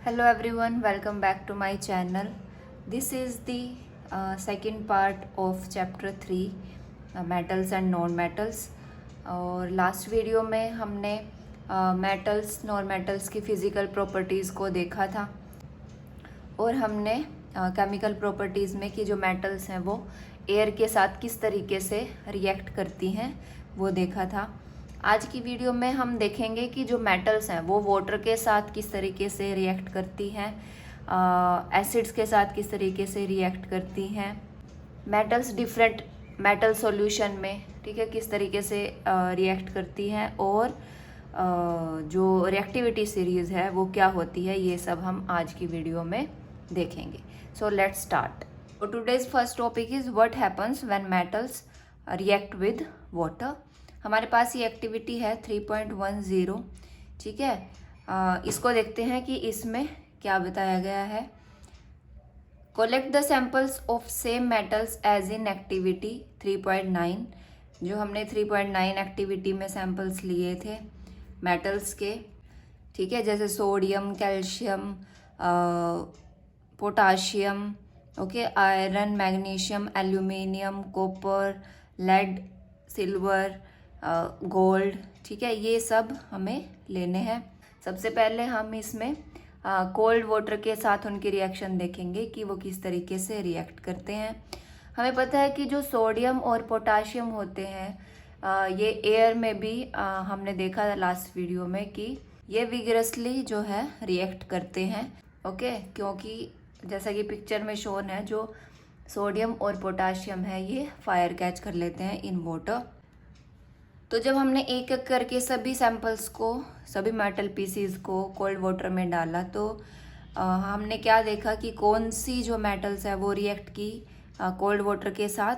Hello everyone, welcome back to my channel. This is the second part of chapter 3 metals and non metals. और last video में हमने metals non metals की physical properties को देखा था और हमने केमिकल प्रॉपर्टीज़ में कि जो मेटल्स हैं वो एयर के साथ किस तरीके से रिएक्ट करती हैं वो देखा था। आज की वीडियो में हम देखेंगे कि जो मेटल्स हैं वो वाटर के साथ किस तरीके से रिएक्ट करती हैं, एसिड्स के साथ किस तरीके से रिएक्ट करती हैं, मेटल्स डिफरेंट मेटल सॉल्यूशन में, ठीक है, किस तरीके से रिएक्ट करती हैं और जो रिएक्टिविटी सीरीज़ है वो क्या होती है, ये सब हम आज की वीडियो में देखेंगे। So let's start. Today's first topic is what happens when metals react with water. हमारे पास ये एक्टिविटी है 3.10, ठीक है। इसको देखते हैं कि इसमें क्या बताया गया है। Collect the samples of same metals as in activity 3.9। जो हमने 3.9 एक्टिविटी में सैम्पल्स लिए थे मेटल्स के, ठीक है, जैसे sodium, calcium, potassium, okay, iron, magnesium, aluminium, copper, lead, silver, gold, ठीक है, ये सब हमें लेने हैं। सबसे पहले हम इसमें कोल्ड वाटर के साथ उनकी रिएक्शन देखेंगे कि वो किस तरीके से रिएक्ट करते हैं। हमें पता है कि जो सोडियम और पोटाशियम होते हैं ये एयर में भी हमने देखा था लास्ट वीडियो में कि ये विगरसली जो है रिएक्ट करते हैं, ओके, क्योंकि जैसा कि पिक्चर में शोन है जो सोडियम और पोटाशियम है ये फायर कैच कर लेते हैं इन वाटर। तो जब हमने एक एक करके सभी सैंपल्स को, सभी मेटल पीसीज को कोल्ड वाटर में डाला तो हमने क्या देखा कि कौन सी जो मेटल्स है वो रिएक्ट की कोल्ड वाटर के साथ,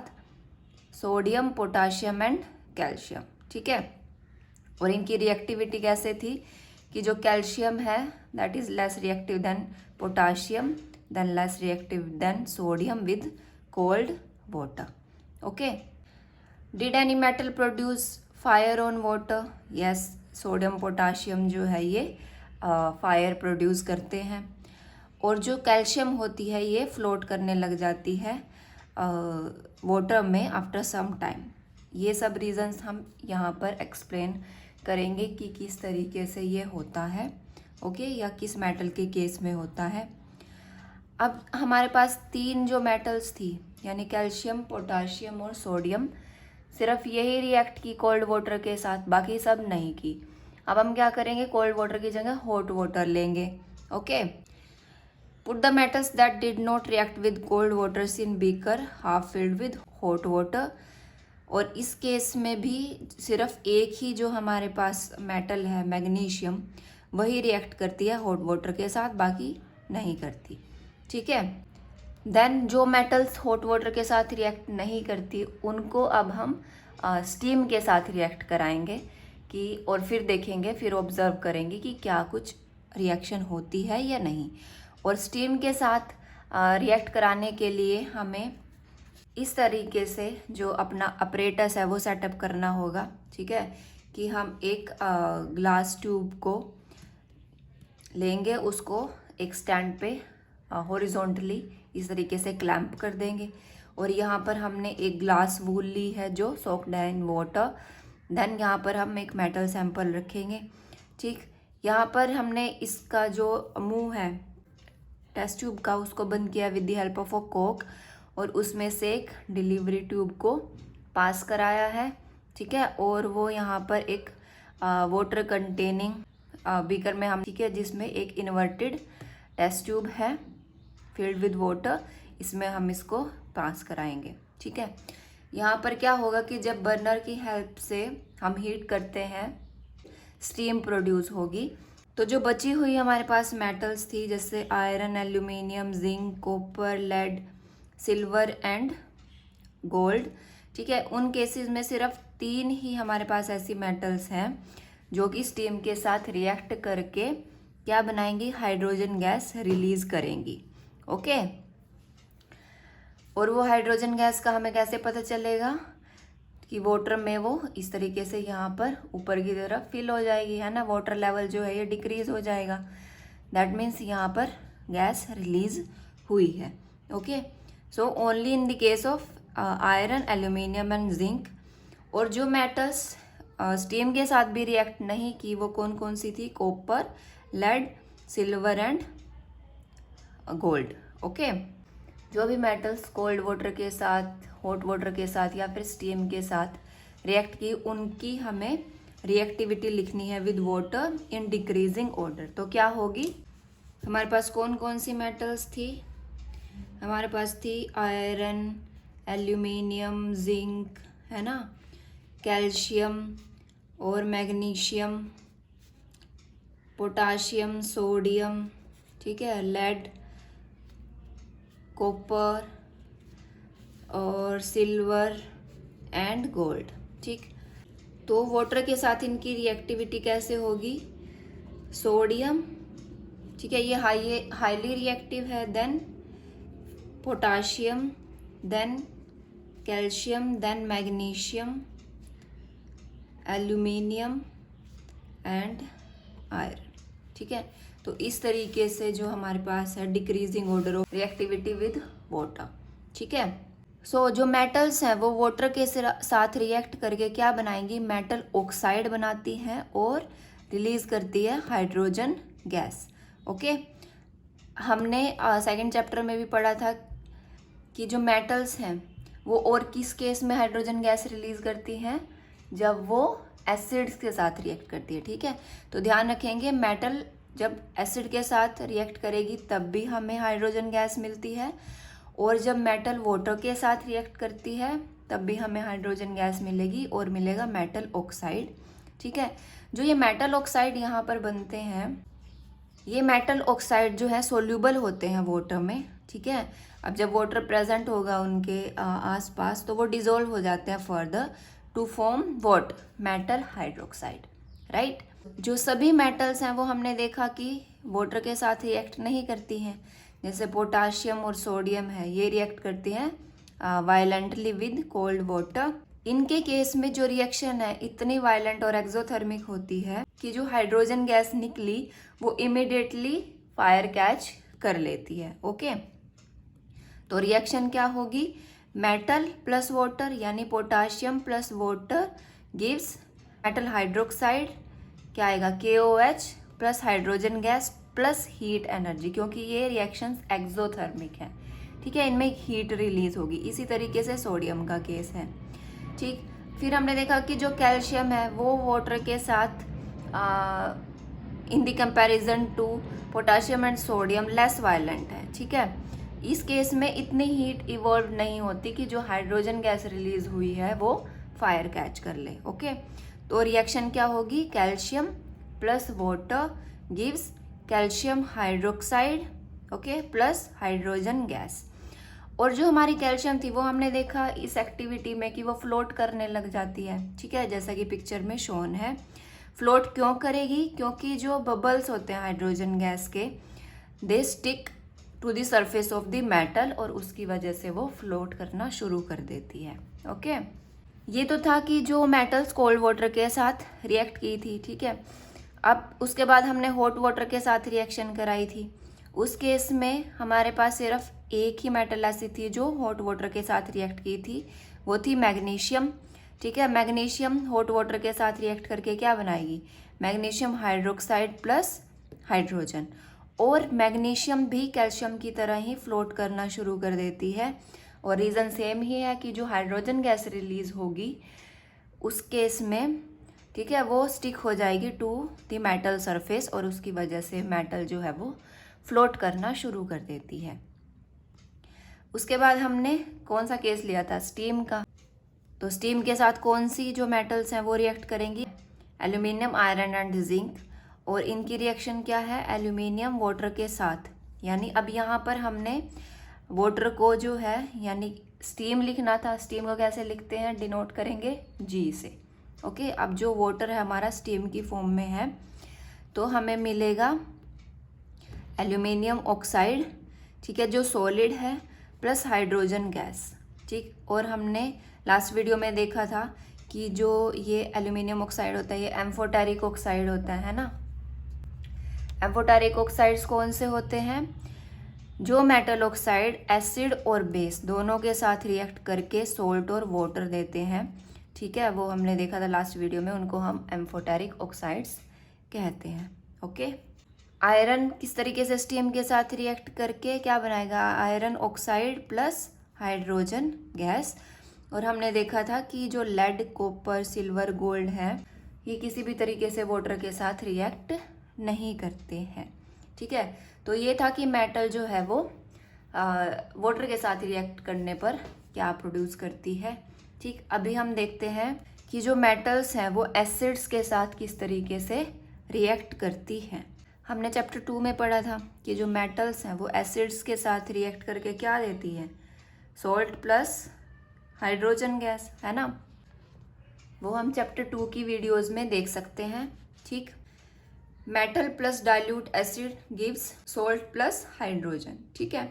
सोडियम, पोटाशियम एंड कैल्शियम, ठीक है। और इनकी रिएक्टिविटी कैसे थी कि जो कैल्शियम है that is less reactive than potassium, than less reactive then sodium with cold water, okay. Did any metal produce fire on water? Yes, sodium, potassium जो है ये फायर प्रोड्यूस करते हैं। और जो कैल्शियम होती है ये फ्लोट करने लग जाती है वाटर में आफ्टर सम टाइम। ये सब रीजंस हम यहाँ पर एक्सप्लेन करेंगे कि किस तरीके से ये होता है, ओके, या किस मेटल के केस में होता है। अब हमारे पास तीन जो मेटल्स थी यानी कैल्शियम, पोटाशियम और सोडियम, सिर्फ यही रिएक्ट की कोल्ड वाटर के साथ, बाकी सब नहीं की। अब हम क्या करेंगे, कोल्ड वाटर की जगह हॉट वाटर लेंगे, okay. Put the metals that did not react with cold waters in beaker half filled with hot water. और इस केस में भी सिर्फ एक ही जो हमारे पास मेटल है मैग्नीशियम वही रिएक्ट करती है हॉट वाटर के साथ, बाकी नहीं करती, ठीक है। देन जो मेटल्स हॉट वाटर के साथ रिएक्ट नहीं करती उनको अब हम स्टीम के साथ रिएक्ट कराएंगे कि, और फिर देखेंगे, फिर ऑब्जर्व करेंगे कि क्या कुछ रिएक्शन होती है या नहीं। और स्टीम के साथ रिएक्ट कराने के लिए हमें इस तरीके से जो अपना अपरेटस है वो सेटअप करना होगा, ठीक है, कि हम एक ग्लास ट्यूब को लेंगे, उसको एक स्टैंड पे हॉरिजॉन्टली इस तरीके से क्लैंप कर देंगे। और यहाँ पर हमने एक ग्लास वूल ली है जो सोक्ड है इन वाटर। देन यहाँ पर हम एक मेटल सैंपल रखेंगे, ठीक। यहाँ पर हमने इसका जो मुंह है टेस्ट ट्यूब का उसको बंद किया with the help of a कॉक और उसमें से एक डिलीवरी ट्यूब को पास कराया है, ठीक है। और वो यहाँ पर एक वाटर कंटेनिंग बीकर में हम, ठीक है, जिसमें एक इन्वर्टेड टेस्ट ट्यूब है फिल्ड विद वाटर, इसमें हम इसको पास कराएंगे, ठीक है। यहाँ पर क्या होगा कि जब बर्नर की हेल्प से हम हीट करते हैं स्टीम प्रोड्यूस होगी। तो जो बची हुई हमारे पास मेटल्स थी जैसे iron, aluminium, zinc, copper, lead, silver and gold, ठीक है, उन केसेस में सिर्फ तीन ही हमारे पास ऐसी मेटल्स हैं जो कि स्टीम के साथ रिएक्ट करके क्या बनाएंगी, हाइड्रोजन गैस रिलीज करेंगी, ओके। और वो हाइड्रोजन गैस का हमें कैसे पता चलेगा कि वाटर में वो इस तरीके से यहाँ पर ऊपर की तरफ फिल हो जाएगी, है ना, वाटर लेवल जो है ये डिक्रीज हो जाएगा। दैट मीन्स यहाँ पर गैस रिलीज हुई है। Okay, so only in the case of iron, aluminium and zinc. और जो मेटल्स स्टीम के साथ भी रिएक्ट नहीं की वो कौन कौन सी थी? Copper, lead, silver and gold. Okay, जो भी मेटल्स कोल्ड वाटर के साथ, हॉट वाटर के साथ या फिर स्टीम के साथ रिएक्ट की, उनकी हमें रिएक्टिविटी लिखनी है with water in decreasing order. तो क्या होगी? हमारे पास कौन कौन सी मेटल्स थी? हमारे पास थी आयरन, एल्यूमिनियम, जिंक, है ना, कैल्शियम और मैग्नीशियम, पोटाशियम, सोडियम, ठीक है, लेड, कॉपर और सिल्वर एंड गोल्ड। ठीक, तो वाटर के साथ इनकी रिएक्टिविटी कैसे होगी? सोडियम, ठीक है, ये हाईली रिएक्टिव है, then potassium, then calcium, then magnesium, aluminium and iron. ठीक है, तो इस तरीके से जो हमारे पास है decreasing order of reactivity with water. ठीक है, सो जो मेटल्स हैं वो वाटर के साथ रिएक्ट करके क्या बनाएंगी? मेटल ऑक्साइड बनाती हैं और रिलीज करती है हाइड्रोजन गैस। ओके, हमने सेकंड चैप्टर में भी पढ़ा था कि जो मेटल्स हैं वो और किस केस में हाइड्रोजन गैस रिलीज करती हैं? जब वो एसिड्स के साथ रिएक्ट करती है। ठीक है, तो ध्यान रखेंगे, मेटल जब एसिड के साथ रिएक्ट करेगी तब भी हमें हाइड्रोजन गैस मिलती है, और जब मेटल वाटर के साथ रिएक्ट करती है तब भी हमें हाइड्रोजन गैस मिलेगी और मिलेगा मेटल ऑक्साइड। ठीक है, जो ये मेटल ऑक्साइड यहाँ पर बनते हैं, ये मेटल ऑक्साइड जो है सोल्यूबल होते हैं वाटर में। ठीक है, अब जब वाटर प्रेजेंट होगा उनके आसपास तो वो डिजोल्व हो जाते हैं further to form what? Metal hydroxide. Right, जो सभी मेटल्स हैं वो हमने देखा कि वाटर के साथ रिएक्ट नहीं करती हैं। जैसे पोटाशियम और सोडियम है, ये रिएक्ट करती हैं वायलेंटली विद कोल्ड वाटर। इनके केस में जो रिएक्शन है इतनी वायलेंट और एक्सोथर्मिक होती है कि जो हाइड्रोजन गैस निकली वो इमिडिएटली फायर कैच कर लेती है। ओके, तो रिएक्शन क्या होगी? मेटल प्लस वाटर यानी potassium plus water gives metal hydroxide. क्या आएगा? KOH plus hydrogen gas plus heat energy, क्योंकि ये रिएक्शंस एक्सोथर्मिक हैं। ठीक है, इनमें हीट रिलीज होगी। इसी तरीके से सोडियम का केस है। ठीक, फिर हमने देखा कि जो कैल्शियम है वो वाटर के साथ in the comparison to potassium and sodium less violent है। ठीक है, इस केस में इतनी हीट इवॉल्व नहीं होती कि जो हाइड्रोजन गैस रिलीज हुई है वो फायर कैच कर ले। ओके, तो रिएक्शन क्या होगी? Calcium plus water gives calcium hydroxide, okay, plus hydrogen gas. और जो हमारी कैल्शियम थी वो हमने देखा इस एक्टिविटी में कि वो फ्लोट करने लग जाती है। ठीक है, जैसा कि पिक्चर में शोन है। फ्लोट क्यों करेगी? क्योंकि जो बबल्स होते हैं हाइड्रोजन गैस के, they stick to the surface of the metal और उसकी वजह से वो फ्लोट करना शुरू कर देती है। ओके, ये तो था कि जो मेटल्स कोल्ड वाटर के साथ रिएक्ट की थी। ठीक है, अब उसके बाद हमने हॉट वाटर के साथ रिएक्शन कराई थी। उस केस में हमारे पास सिर्फ एक ही मेटल ऐसी थी जो हॉट वाटर के साथ रिएक्ट की थी, वो थी मैग्नीशियम। ठीक है, मैग्नीशियम हॉट वाटर के साथ रिएक्ट करके क्या बनाएगी? Magnesium hydroxide plus hydrogen. और मैग्नीशियम भी कैल्शियम की तरह ही फ्लोट करना शुरू कर देती है, और रीज़न सेम ही है कि जो हाइड्रोजन गैस रिलीज होगी उस केस में, ठीक है, वो स्टिक हो जाएगी टू द मेटल सरफेस और उसकी वजह से मेटल जो है वो फ्लोट करना शुरू कर देती है। उसके बाद हमने कौन सा केस लिया था? स्टीम का। तो स्टीम के साथ कौन सी जो मेटल्स हैं वो रिएक्ट करेंगी? Aluminium, iron and zinc. और इनकी रिएक्शन क्या है? एल्यूमिनियम वाटर के साथ। यानी अब यहाँ पर हमने वाटर को जो है यानी स्टीम लिखना था। स्टीम को कैसे लिखते हैं? डिनोट करेंगे G से। ओके, अब जो वाटर है हमारा स्टीम की फॉर्म में है, तो हमें मिलेगा एल्यूमिनियम ऑक्साइड, ठीक है, जो सॉलिड है, प्लस हाइड्रोजन गैस। ठीक, और हमने लास्ट वीडियो में देखा था कि जो ये एल्यूमिनियम ऑक्साइड होता है ये एम्फोटेरिक ऑक्साइड होता है ना। एम्फोटेरिक ऑक्साइड्स कौन से होते हैं? जो मेटल ऑक्साइड एसिड और बेस दोनों के साथ रिएक्ट करके सोल्ट और वाटर देते हैं, ठीक है, वो हमने देखा था लास्ट वीडियो में, उनको हम एम्फोटेरिक ऑक्साइड्स कहते हैं। ओके, आयरन किस तरीके से स्टीम के साथ रिएक्ट करके क्या बनाएगा? Iron oxide plus hydrogen gas. और हमने देखा था कि जो लेड, कॉपर, सिल्वर, गोल्ड है, ये किसी भी तरीके से वाटर के साथ रिएक्ट नहीं करते हैं, ठीक है। तो ये था कि मेटल जो है वो वाटर के साथ रिएक्ट करने पर क्या प्रोड्यूस करती है, ठीक। अभी हम देखते हैं कि जो मेटल्स हैं वो एसिड्स के साथ किस तरीके से रिएक्ट करती हैं। हमने चैप्टर 2 में पढ़ा था कि जो मेटल्स हैं वो एसिड्स के साथ रिएक्ट करके क्या देती है? सॉल्ट प्लस हाइड्रोजन गैस, है ना। वो हम चैप्टर 2 की वीडियोस में देख सकते हैं, ठीक। Metal plus dilute acid gives salt plus hydrogen, ठीक है।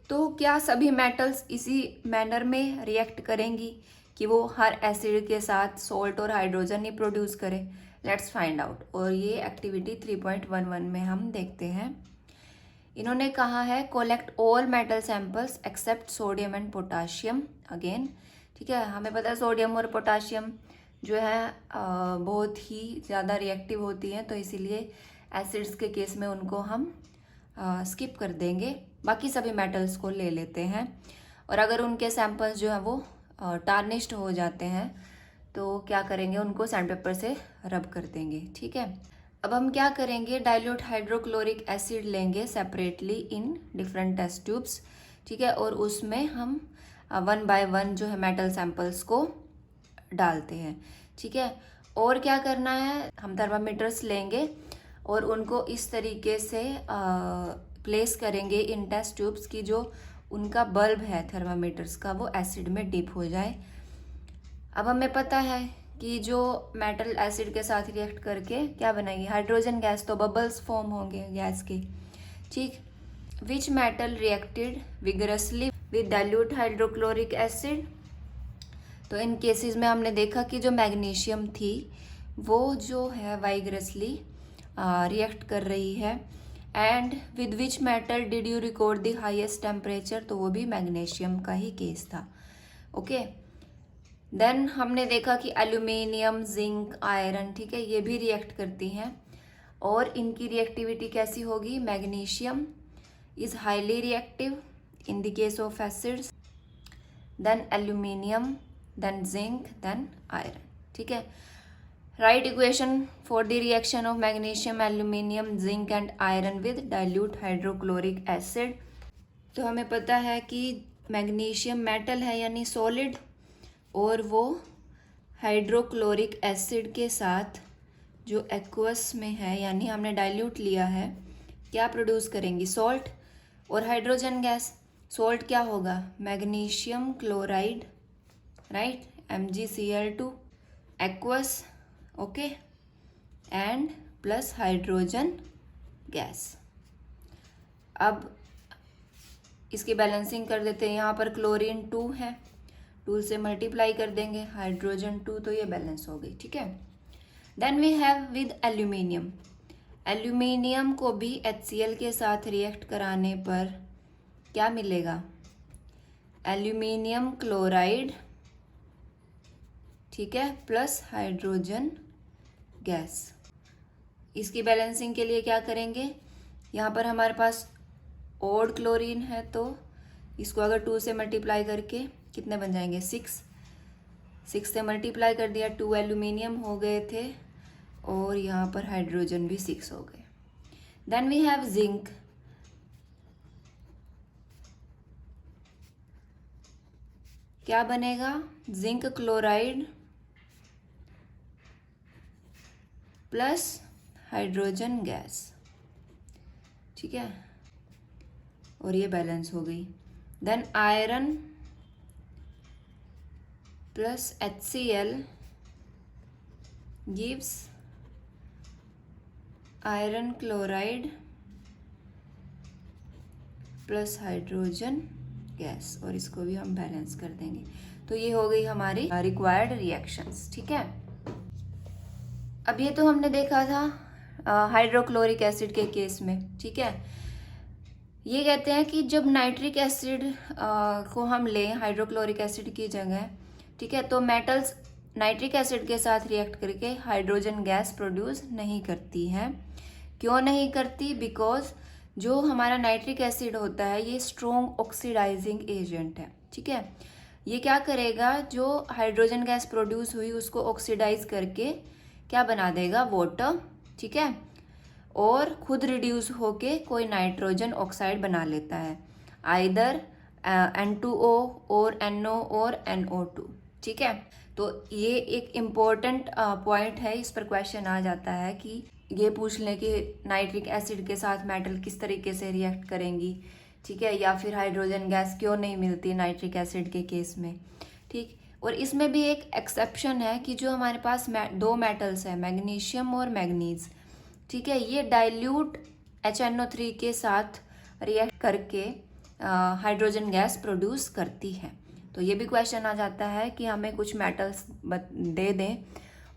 तो क्या सभी मेटल्स इसी मैनर में रिएक्ट करेंगी कि वो हर एसिड के साथ सॉल्ट और हाइड्रोजन ही प्रोड्यूस करें? Let's find out. और ये एक्टिविटी 3.11 में हम देखते हैं। इन्होंने कहा है collect all metal samples except sodium and potassium again, ठीक है। हमें पता है सोडियम और पोटाशियम जो है बहुत ही ज़्यादा रिएक्टिव होती हैं, तो इसीलिए एसिड्स के केस में उनको हम स्किप कर देंगे, बाकी सभी मेटल्स को ले लेते हैं। और अगर उनके सैंपल्स जो हैं वो टार्निश्ड हो जाते हैं तो क्या करेंगे? उनको सैंडपेपर से रब कर देंगे, ठीक है। अब हम क्या करेंगे? डाइल्यूट हाइड्रोक्लोरिक एसिड लेंगे separately in different test tubes, ठीक है। और उसमें हम 1 बाय 1 जो है मेटल सैंपल्स को डालते हैं, ठीक है। और क्या करना है? हम थर्मामीटर्स लेंगे और उनको इस तरीके से प्लेस करेंगे इन टेस्ट ट्यूब्स की जो उनका बल्ब है थर्मामीटर्स का वो एसिड में डिप हो जाए। अब हमें पता है कि जो मेटल एसिड के साथ रिएक्ट करके क्या बनाएगी? हाइड्रोजन गैस, तो बबल्स फॉर्म होंगे गैस के, ठीक। Which metal reacted vigorously with dilute hydrochloric acid? तो इन केसेस में हमने देखा कि जो मैग्नीशियम थी वो जो है वाइगरसली रिएक्ट कर रही है। And with which metal did you record the highest temperature? तो वो भी मैग्नीशियम का ही केस था, ओके। देन हमने देखा कि एल्यूमिनियम, जिंक, आयरन, ठीक है, ये भी रिएक्ट करती हैं और इनकी रिएक्टिविटी कैसी होगी? Magnesium is highly reactive in the case of acids, then aluminium, then zinc, then iron, ठीक है। Write equation for the reaction of magnesium, aluminium, zinc and iron with dilute hydrochloric acid. तो हमें पता है कि magnesium metal है यानी solid, और वो हाइड्रोक्लोरिक एसिड के साथ जो एक्वस में है यानी हमने डाइल्यूट लिया है, क्या प्रोड्यूस करेंगी? सॉल्ट और हाइड्रोजन गैस। सॉल्ट क्या होगा? Magnesium chloride, right, MgCl2 aqueous, okay, and plus hydrogen gas. अब इसकी बैलेंसिंग कर देते हैं। यहाँ पर क्लोरीन 2 है, 2 से मल्टीप्लाई कर देंगे, हाइड्रोजन 2, तो ये बैलेंस हो गई, ठीक है। Then we have with aluminium. Aluminium को भी HCl के साथ रिएक्ट कराने पर क्या मिलेगा? एल्यूमिनियम क्लोराइड, ठीक है, प्लस हाइड्रोजन गैस। इसकी बैलेंसिंग के लिए क्या करेंगे? यहाँ पर हमारे पास ओड क्लोरीन है, तो इसको अगर 2 से मल्टीप्लाई करके कितने बन जाएंगे? 6 से मल्टीप्लाई कर दिया, 2 एल्यूमिनियम हो गए थे और यहाँ पर हाइड्रोजन भी 6 हो गए। Then we have zinc. क्या बनेगा? Zinc chloride plus hydrogen gas, ठीक है, और ये बैलेंस हो गई। Then iron plus HCl gives iron chloride plus hydrogen gas, और इसको भी हम बैलेंस कर देंगे। तो ये हो गई हमारी रिक्वायर्ड रिएक्शंस, ठीक है। अब ये तो हमने देखा था हाइड्रोक्लोरिक एसिड के केस में, ठीक है। ये कहते हैं कि जब नाइट्रिक एसिड को हम लें हाइड्रोक्लोरिक एसिड की जगह, ठीक है, तो मेटल्स नाइट्रिक एसिड के साथ रिएक्ट करके हाइड्रोजन गैस प्रोड्यूस नहीं करती हैं। क्यों नहीं करती? बिकॉज जो हमारा नाइट्रिक एसिड होता है ये स्ट्रॉन्ग ऑक्सीडाइजिंग एजेंट है, ठीक है। ये क्या करेगा, जो हाइड्रोजन गैस प्रोड्यूस हुई उसको ऑक्सीडाइज करके क्या बना देगा, वाटर, ठीक है, और खुद रिड्यूस होके कोई नाइट्रोजन ऑक्साइड बना लेता है, आइदर N2O और NO और NO2, ठीक है। तो ये एक इम्पोर्टेंट पॉइंट है, इस पर क्वेश्चन आ जाता है कि ये पूछ लें कि नाइट्रिक एसिड के साथ मेटल किस तरीके से रिएक्ट करेंगी, ठीक है, या फिर हाइड्रोजन गैस क्यों नहीं मिलती नाइट्रिक एसिड के केस में, ठीक। और इसमें भी एक एक्सेप्शन है कि जो हमारे पास दो मेटल्स हैं, मैग्नीशियम और मैग्नीज, ठीक है, ये डाइल्यूट HNO3 के साथ रिएक्ट करके हाइड्रोजन गैस प्रोड्यूस करती है। तो ये भी क्वेश्चन आ जाता है कि हमें कुछ मेटल्स दे दें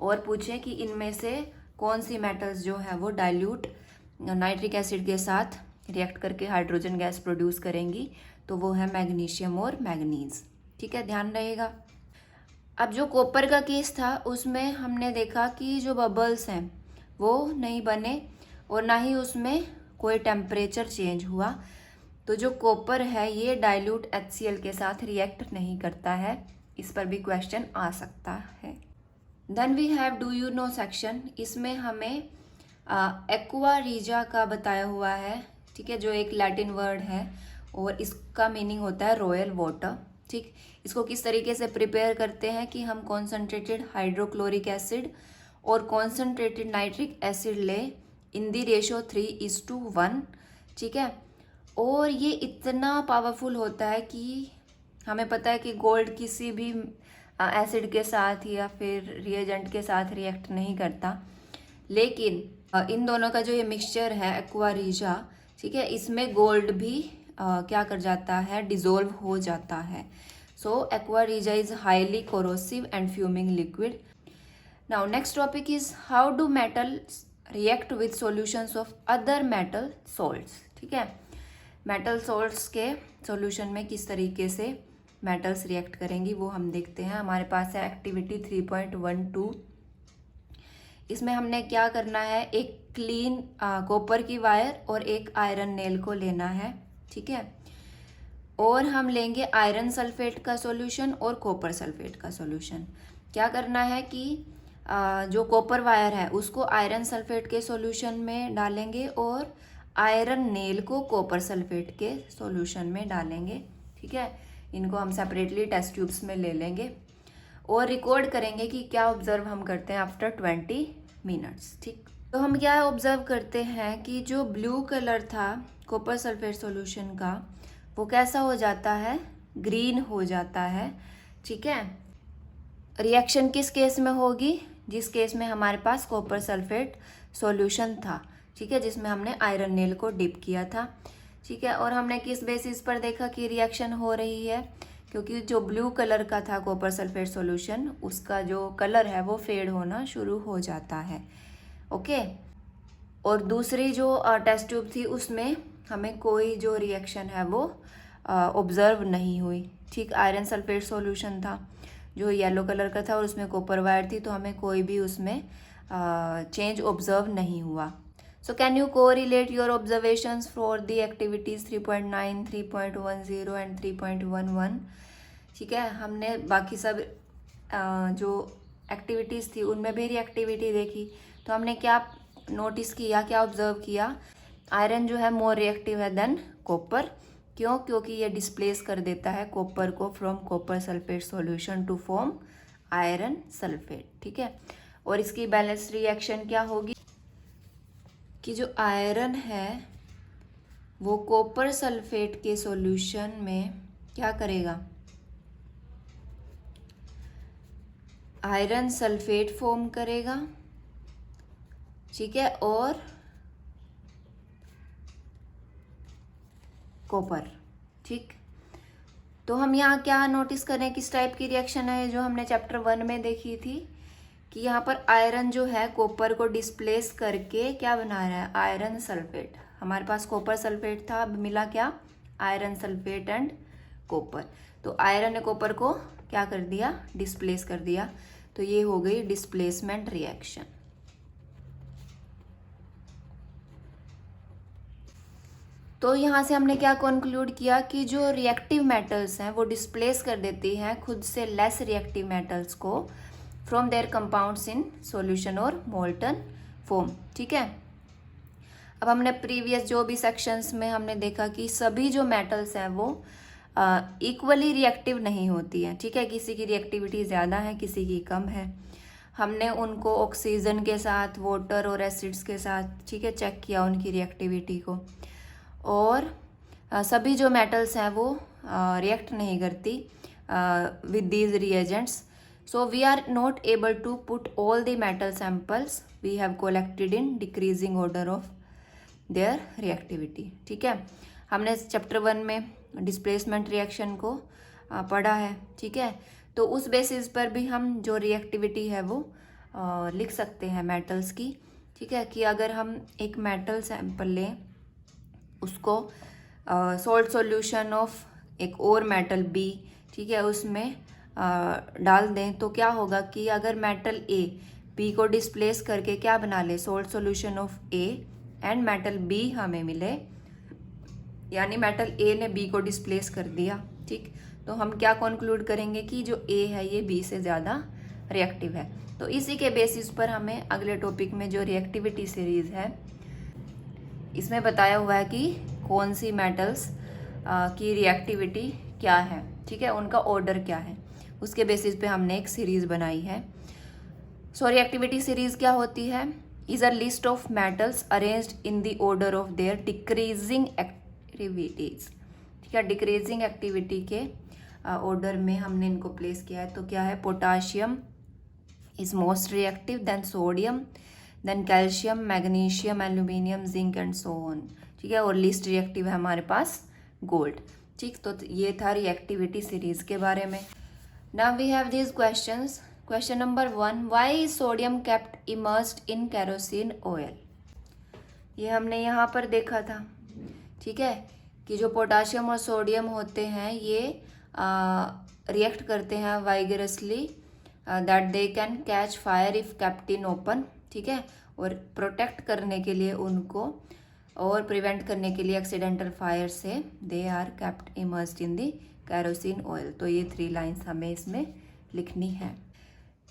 और पूछें कि इनमें से कौन सी मेटल्स जो है वो डाइल्यूट नाइट्रिक एसिड के साथ रिएक्ट करके हाइड्रोजन गैस प्रोड्यूस करेंगी, तो वो है मैग्नीशियम और मैग्नीज, ठीक है, ध्यान रहेगा। अब जो कॉपर का केस था उसमें हमने देखा कि जो बबल्स हैं वो नहीं बने और ना ही उसमें कोई टेम्परेचर चेंज हुआ। तो जो कॉपर है ये डाइल्यूट HCl के साथ रिएक्ट नहीं करता है, इस पर भी क्वेश्चन आ सकता है। Then we have do you know section, इसमें हमें एक्वा रीजा का बताया हुआ है, ठीक है, जो एक लैटिन वर्ड है और इसका मीनिंग होता है रॉयल वाटर, ठीक। इसको किस तरीके से प्रिपेयर करते हैं कि हम कॉन्सेंट्रेटेड हाइड्रोक्लोरिक एसिड और कॉन्सेंट्रेटेड नाइट्रिक एसिड ले इन दी रेशो 3:1, ठीक है। और ये इतना पावरफुल होता है कि हमें पता है कि गोल्ड किसी भी एसिड के साथ या फिर रिएजेंट के साथ रिएक्ट नहीं करता, लेकिन इन दोनों का जो ये मिक्सचर है एक्वा रीजा, ठीक है, इसमें गोल्ड भी क्या कर जाता है, डिजोल्व हो जाता है। So aqua regia is highly corrosive and fuming liquid. Now next topic is how do metals react with solutions of other metal salts, ठीक है। मेटल सॉल्ट्स के सॉल्यूशन में किस तरीके से मेटल्स रिएक्ट करेंगी वो हम देखते हैं। हमारे पास है एक्टिविटी 3.12। इसमें हमने क्या करना है, एक क्लीन कॉपर की वायर और एक आयरन नेल को लेना है, ठीक है, और हम लेंगे आयरन सल्फेट का सॉल्यूशन और कॉपर सल्फेट का सॉल्यूशन। क्या करना है कि जो कॉपर वायर है उसको आयरन सल्फेट के सॉल्यूशन में डालेंगे और आयरन नेल को कॉपर सल्फेट के सॉल्यूशन में डालेंगे, ठीक है। इनको हम सेपरेटली टेस्ट ट्यूब्स में ले लेंगे और रिकॉर्ड करेंगे कि क्या ऑब्जर्व हम करते हैं आफ्टर 20 मिनट्स, ठीक। तो हम क्या ऑब्जर्व करते हैं कि जो ब्लू कलर था कॉपर सल्फेट सॉल्यूशन का वो कैसा हो जाता है, ग्रीन हो जाता है, ठीक है। रिएक्शन किस केस में होगी, जिस केस में हमारे पास कॉपर सल्फेट सॉल्यूशन था, ठीक है, जिसमें हमने आयरन नेल को डिप किया था, ठीक है। और हमने किस बेसिस पर देखा कि रिएक्शन हो रही है, क्योंकि जो ब्लू कलर का था कॉपर सल्फेट सॉल्यूशन उसका जो कलर है वो फेड होना शुरू हो जाता है, ओके। और दूसरी जो टेस्ट ट्यूब थी उसमें हमें कोई जो रिएक्शन है वो ऑब्जर्व नहीं हुई, ठीक। आयरन सल्फेट सॉल्यूशन था जो येलो कलर का था और उसमें कॉपर वायर थी, तो हमें कोई भी उसमें चेंज ऑब्जर्व नहीं हुआ। So can you correlate your observations for the activities 3.9, 3.10 and 3.11? ठीक है, हमने बाकी सब जो एक्टिविटीज़ थी उनमें भी रिएक्टिविटी देखी, तो हमने क्या नोटिस किया, क्या ऑब्जर्व किया, आयरन जो है मोर रिएक्टिव है देन कॉपर। क्यों? क्योंकि ये डिस्प्लेस कर देता है कॉपर को from copper sulphate solution to form iron sulphate, ठीक है। और इसकी बैलेंस रिएक्शन क्या होगी कि जो आयरन है वो कॉपर सल्फेट के सॉल्यूशन में क्या करेगा, आयरन सल्फेट फॉर्म करेगा, ठीक है, और कॉपर, ठीक। तो हम यहाँ क्या नोटिस करें, किस टाइप की रिएक्शन है जो हमने चैप्टर 1 में देखी थी कि यहाँ पर आयरन जो है कॉपर को डिस्प्लेस करके क्या बना रहा है, आयरन सल्फेट। हमारे पास कॉपर सल्फेट था, अब मिला क्या, आयरन सल्फेट एंड कॉपर। तो आयरन ने कॉपर को क्या कर दिया, डिस्प्लेस कर दिया। तो ये हो गई डिस्प्लेसमेंट रिएक्शन। तो यहाँ से हमने क्या कंक्लूड किया कि जो रिएक्टिव मेटल्स हैं वो डिस्प्लेस कर देती हैं खुद से लेस रिएक्टिव मेटल्स को from there compounds in solution और मोल्टन फॉर्म। ठीक है, अब हमने प्रीवियस जो भी सेक्शंस में हमने देखा कि सभी जो मेटल्स हैं वो इक्वली रिएक्टिव नहीं होती हैं। ठीक है, किसी की रिएक्टिविटी ज़्यादा है, किसी की कम है। हमने उनको ऑक्सीजन के साथ, वाटर और एसिड्स के साथ, ठीक है, चेक किया उनकी रिएक्टिविटी को। और सभी जो मेटल्स हैं वो रिएक्ट नहीं करती with these reagents. So we are not able to put all the metal samples we have collected in decreasing order of their reactivity. ठीक है, हमने चैप्टर 1 में डिस्प्लेसमेंट रिएक्शन को पढ़ा है। ठीक है, तो उस बेसिस पर भी हम जो रिएक्टिविटी है वो लिख सकते हैं मेटल्स की। ठीक है, कि अगर हम एक मेटल सैंपल लें, उसको सॉल्ट सॉल्यूशन ऑफ एक और मेटल बी, ठीक है, उसमें डाल दें, तो क्या होगा कि अगर मेटल ए बी को डिस्प्लेस करके क्या बना ले, salt solution of A, and metal B हमें मिले, यानी मेटल ए ने बी को डिस्प्लेस कर दिया। ठीक, तो हम क्या कंक्लूड करेंगे कि जो ए है ये बी से ज़्यादा रिएक्टिव है। तो इसी के बेसिस पर हमें अगले टॉपिक में जो रिएक्टिविटी सीरीज है इसमें बताया हुआ है कि कौन सी मेटल्स की रिएक्टिविटी क्या है। ठीक है, उनका ऑर्डर क्या है, उसके बेसिस पे हमने एक सीरीज बनाई है। सो रिएक्टिविटी सीरीज क्या होती है, is a list of metals arranged in the order of their decreasing activities. ठीक है, डिक्रीजिंग एक्टिविटी के ऑर्डर में हमने इनको प्लेस किया है। तो क्या है, potassium is most reactive, then sodium, then calcium, magnesium, aluminium, zinc and so on. ठीक है, और लिस्ट रिएक्टिव है हमारे पास गोल्ड। ठीक, तो ये था रिएक्टिविटी सीरीज के बारे में। Now we have this questions. Question number 1, why is sodium kept immersed in kerosene oil. ये हमने यहाँ पर देखा था। ठीक है, कि जो पोटाशियम और सोडियम होते हैं ये रिएक्ट करते हैं vigorously, that they can catch fire if kept in open. ठीक है, और प्रोटेक्ट करने के लिए उनको और प्रिवेंट करने के लिए एक्सीडेंटल फायर से they are kept immersed in the kerosene oil. तो ये 3 लाइन्स हमें इसमें लिखनी है।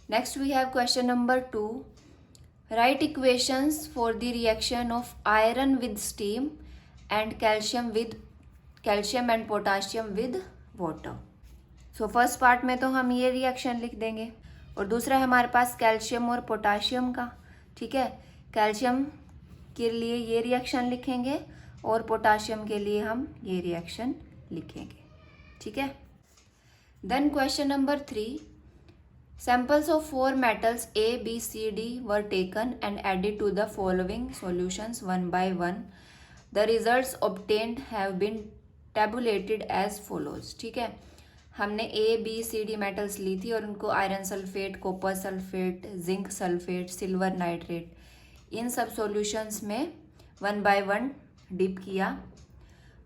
Next we have question number 2, write equations for the reaction of iron with steam and calcium and potassium with water. So first part में तो हम ये रिएक्शन लिख देंगे, और दूसरा है हमारे पास कैल्शियम और पोटाशियम का। ठीक है, कैल्शियम के लिए ये रिएक्शन लिखेंगे और पोटाशियम के लिए हम ये रिएक्शन लिखेंगे। ठीक है, then question number 3, samples of 4 metals A, B, C, D were taken and added to the following solutions 1 by 1. The results obtained have been tabulated as follows. ठीक है, हमने A, B, C, D metals ली थी और उनको iron sulphate, copper sulphate, zinc sulphate, silver nitrate, इन सब solutions में 1 by 1 डिप किया,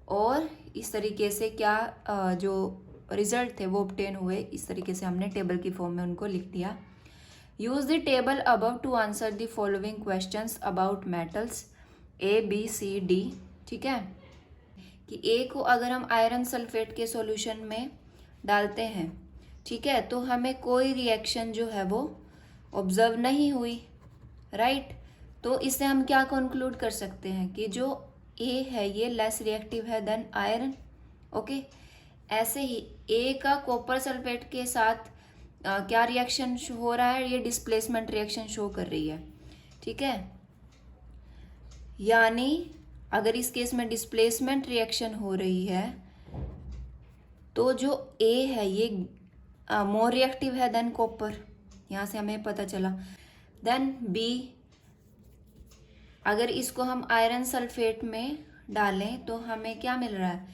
और इस तरीके से क्या जो रिजल्ट थे वो ऑब्टेन हुए, इस तरीके से हमने टेबल की फॉर्म में उनको लिख दिया। Use the table above to answer the following questions about metals A, B, C, D। ठीक है, कि A को अगर हम आयरन सल्फेट के सॉल्यूशन में डालते हैं, ठीक है, तो हमें कोई रिएक्शन जो है वो ऑब्जर्व नहीं हुई, राइट। तो इससे हम क्या कंक्लूड कर सकते हैं कि जो A है ये लेस रिएक्टिव है देन आयरन। ओके, ऐसे ही A का कॉपर सल्फेट के साथ क्या रिएक्शन हो रहा है, ये डिस्प्लेसमेंट रिएक्शन शो कर रही है। ठीक है, यानी अगर इस केस में डिस्प्लेसमेंट रिएक्शन हो रही है तो जो A है ये मोर रिएक्टिव है देन कॉपर, यहाँ से हमें पता चला। देन B, अगर इसको हम आयरन सल्फेट में डालें तो हमें क्या मिल रहा है,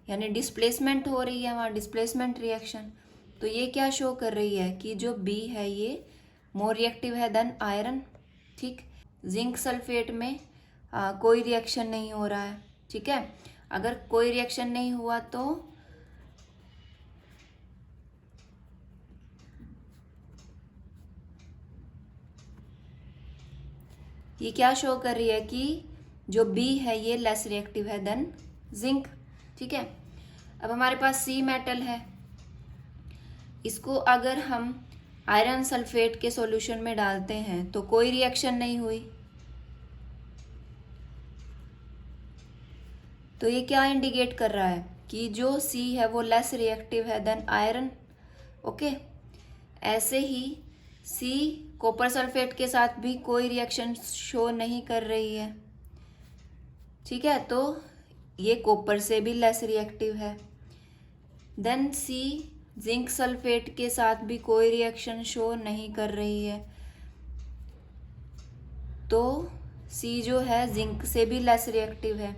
यानी डिस्प्लेसमेंट हो रही है वहाँ, डिस्प्लेसमेंट रिएक्शन। तो ये क्या शो कर रही है कि जो B है ये मोर रिएक्टिव है देन आयरन। ठीक, जिंक सल्फेट में कोई रिएक्शन नहीं हो रहा है। ठीक है, अगर कोई रिएक्शन नहीं हुआ तो ये क्या शो कर रही है कि जो बी है ये लेस रिएक्टिव है देन जिंक। ठीक है, अब हमारे पास सी मेटल है, इसको अगर हम आयरन सल्फेट के सॉल्यूशन में डालते हैं तो कोई रिएक्शन नहीं हुई, तो ये क्या इंडिकेट कर रहा है कि जो सी है वो लेस रिएक्टिव है देन आयरन। ओके, ऐसे ही सी कॉपर सल्फेट के साथ भी कोई रिएक्शन शो नहीं कर रही है। ठीक है, तो ये कॉपर से भी लेस रिएक्टिव है। देन सी जिंक सल्फेट के साथ भी कोई रिएक्शन शो नहीं कर रही है, तो सी जो है जिंक से भी लेस रिएक्टिव है।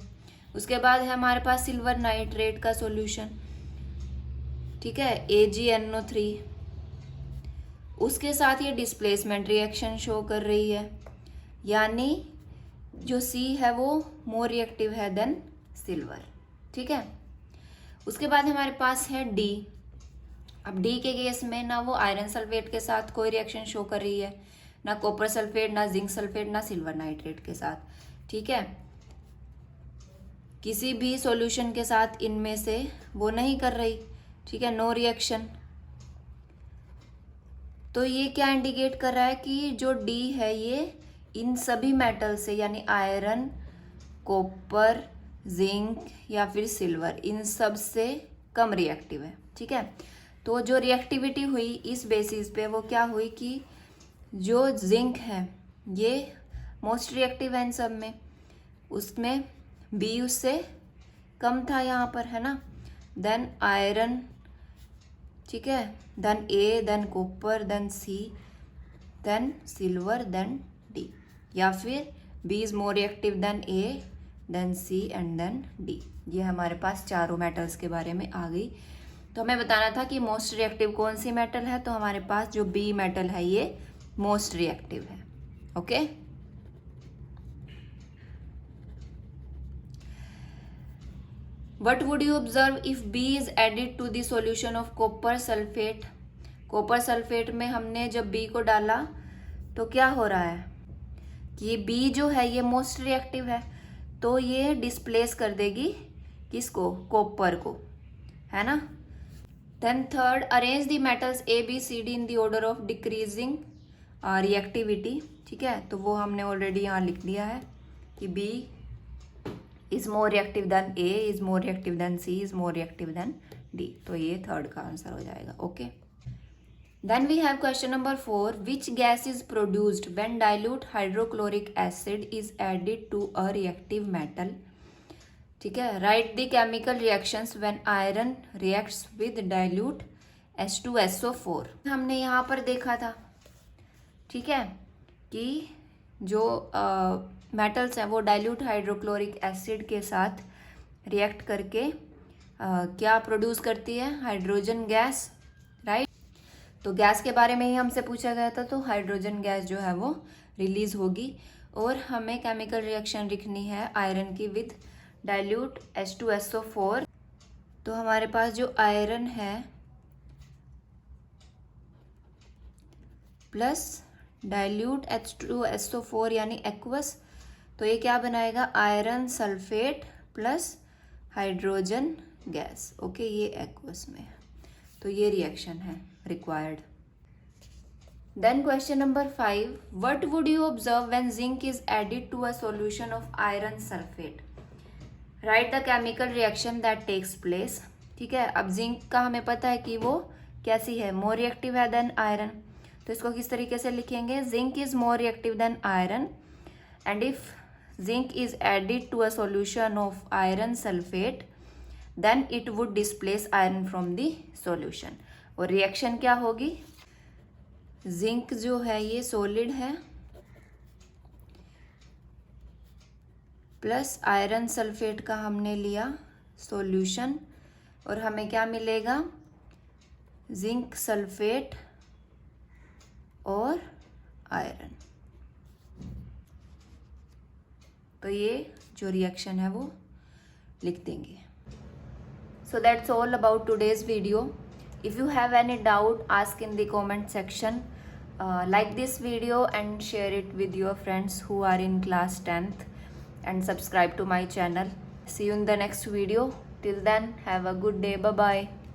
उसके बाद है हमारे पास सिल्वर नाइट्रेट का सॉल्यूशन। ठीक है, AgNO3, उसके साथ ये डिस्प्लेसमेंट रिएक्शन शो कर रही है, यानी जो सी है वो मोर रिएक्टिव है देन सिल्वर। ठीक है, उसके बाद हमारे पास है डी। अब डी के केस में ना वो आयरन सल्फेट के साथ कोई रिएक्शन शो कर रही है, ना कॉपर सल्फेट, ना जिंक सल्फेट, ना सिल्वर नाइट्रेट के साथ। ठीक है, किसी भी सॉल्यूशन के साथ इनमें से वो नहीं कर रही। ठीक है, नो रिएक्शन। तो ये क्या इंडिकेट कर रहा है कि जो डी है ये इन सभी मेटल से, यानी आयरन, कॉपर, जिंक या फिर सिल्वर, इन सब से कम रिएक्टिव है। ठीक है, तो जो रिएक्टिविटी हुई इस बेसिस पे वो क्या हुई कि जो जिंक है ये मोस्ट रिएक्टिव है इन सब में, उसमें बी उससे कम था यहाँ पर, है ना। देन आयरन, ठीक है, then A, then copper, then C, then silver, then D, या फिर B is more reactive than A, then C and then D. ये हमारे पास चारों मेटल्स के बारे में आ गई। तो हमें बताना था कि मोस्ट रिएक्टिव कौन सी मेटल है, तो हमारे पास जो बी मेटल है ये मोस्ट रिएक्टिव है। Okay, What would you observe if B is added to the solution of copper sulfate? Copper sulphate में हमने जब B को डाला तो क्या हो रहा है कि B जो है ये मोस्ट रिएक्टिव है, तो ये डिस्प्लेस कर देगी किसको, कॉपर को, है ना। Then third, arrange the metals A B C D in the order of decreasing reactivity. ठीक है, तो वो हमने ऑलरेडी यहाँ लिख दिया है कि B is more reactive than A, is more reactive than C, is more reactive than D। तो ये थर्ड का आंसर हो जाएगा। Okay, then we have question number 4, which gas is produced when dilute hydrochloric acid is added to a reactive metal. ठीक है, write the chemical reactions when iron reacts with dilute H2SO4। हमने यहाँ पर देखा था, ठीक है, कि जो मेटल्स हैं वो डाइल्यूट हाइड्रोक्लोरिक एसिड के साथ रिएक्ट करके क्या प्रोड्यूस करती है, हाइड्रोजन गैस, राइट। तो गैस के बारे में ही हमसे पूछा गया था, तो हाइड्रोजन गैस जो है वो रिलीज होगी, और हमें केमिकल रिएक्शन लिखनी है आयरन की विद डाइल्यूट H2SO4। तो हमारे पास जो आयरन है प्लस डाइल्यूट H2SO4 यानी एक्वस, तो ये क्या बनाएगा, iron sulphate plus hydrogen gas. Okay, ये एक्वस में है, तो ये रिएक्शन है required. Then question number 5, what would you observe when zinc is added to a solution of iron sulphate, write the chemical reaction that takes place. ठीक है, अब zinc का हमें पता है कि वो कैसी है, मोर रिएक्टिव है देन आयरन, तो इसको किस तरीके से लिखेंगे, zinc is more reactive then iron and if zinc is added to a solution of iron sulfate then it would displace iron from the solution। और रिएक्शन क्या होगी, जिंक जो है ये सॉलिड है प्लस आयरन सल्फेट का हमने लिया सॉल्यूशन, और हमें क्या मिलेगा, जिंक सल्फेट और आयरन। तो ये जो रिएक्शन है वो लिख देंगे। So that's all about today's video. If you have any doubt, ask in the comment section. Like this video and share it with your friends who are in class 10th, and subscribe to my channel. See you in the next video. Till then, have a good day. Bye bye.